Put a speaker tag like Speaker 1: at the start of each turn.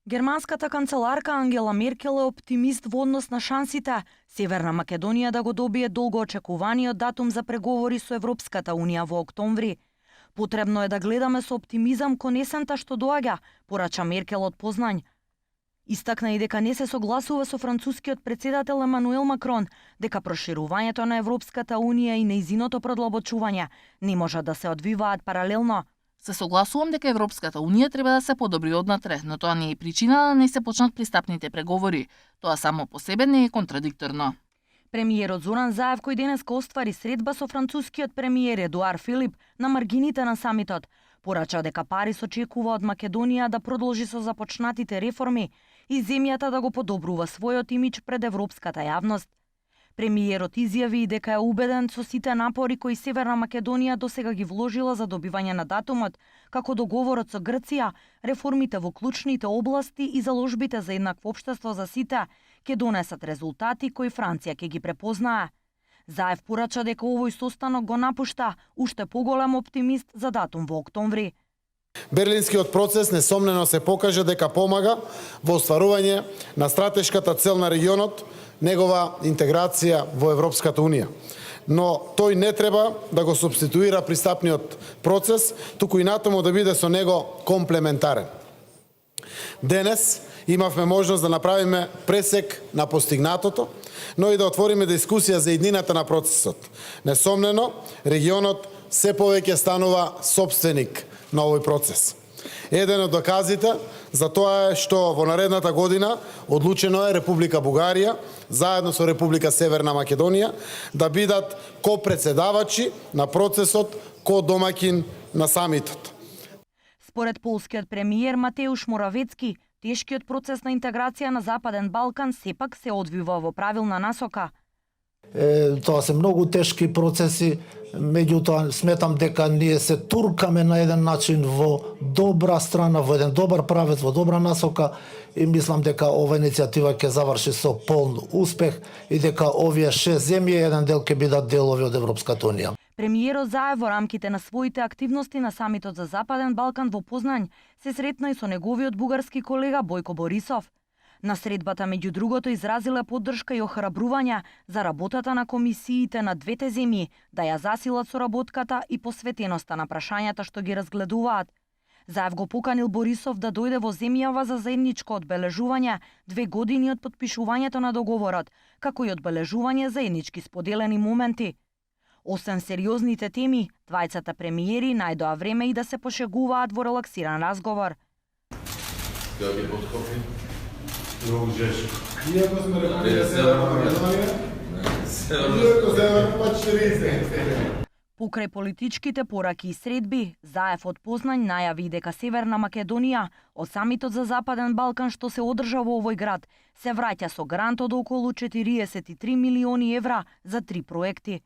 Speaker 1: Германската канцеларка Ангела Меркел е оптимист во однос на шансите Северна Македонија да го добие долгоочекуваниот датум за преговори со Европската Унија во октомври. Потребно е да гледаме со оптимизам кон есента што доаѓа, порача Меркел од Познањ. Истакна и дека не се согласува со францускиот претседател Емануел Макрон дека проширувањето на Европската Унија и нејзиното продлабочување не можат да се одвиваат паралелно.
Speaker 2: Се согласувам дека Европската Унија треба да се подобри однатре, но тоа не е причина да не се почнат пристапните преговори. Тоа само по себе не е контрадикторно.
Speaker 1: Премиерот Зоран Заев, кој денеска оствари средба со францускиот премиер Едуар Филип на маргините на самитот, порача дека Париз очекува од Македонија да продолжи со започнатите реформи и земјата да го подобрува својот имидж пред европската јавност. Премиерот изјави дека е убеден со сите напори кои Северна Македонија досега ги вложила за добивање на датумот, како договорот со Грција, реформите во клучните области и заложбите за еднакво општество за сите, ќе донесат резултати кои Франција ќе ги препознае. Заев порача дека овој состанок го напушта уште поголем оптимист за датум во октомври.
Speaker 3: Берлинскиот процес несомнено се покажа дека помага во остварување на стратешката цел на регионот, негова интеграција во Европската Унија. Но тој не треба да го субституира пристапниот процес, туку и натаму да биде со него комплементарен. Денес имавме можност да направиме пресек на постигнатото, но и да отвориме дискусија за иднината на процесот. Несомнено, регионот се повеќе станува собственик на овој процес. Еден од доказите за тоа е што во наредната година одлучено е Република Бугарија, заедно со Република Северна Македонија, да бидат копредседавачи на процесот ко домаќин на самитот.
Speaker 1: Според полскиот премиер Матеуш Моравецки, тешкиот процес на интеграција на Западен Балкан сепак се одвива во правилна насока.
Speaker 4: Тоа се многу тешки процеси, меѓутоа сметам дека ние се туркаме на еден начин во добра страна, во еден добар правец, во добра насока и мислам дека ова иницијатива ќе заврши со полн успех и дека овие 6 земји еден дел ќе бидат делови од Европската Унија.
Speaker 1: Премиерот Заев во рамките на своите активности на самитот за Западен Балкан во Познањ се сретна и со неговиот бугарски колега Бојко Борисов. На средбата меѓу другото изразиле поддршка и охрабрување за работата на комисиите на двете земји да ја засилат соработката и посветеноста на прашањата што ги разгледуваат. Заев го поканил Борисов да дојде во земјава за заедничко одбележување 2 години од потпишувањето на договорот, како и одбележување заеднички споделени моменти. Освен сериозните теми, двајцата премиери најдоа време и да се пошегуваат во релаксиран разговор.
Speaker 3: Много жешко. Иако сме Република Северна Македонија, иако Северна па 40.
Speaker 1: Покрај политичките пораки и средби, Заев од Познањ најави дека Северна Македонија од самитот за Западен Балкан што се одржа во овој град се враќа со грант од околу 43 милиони евра за 3 проекти.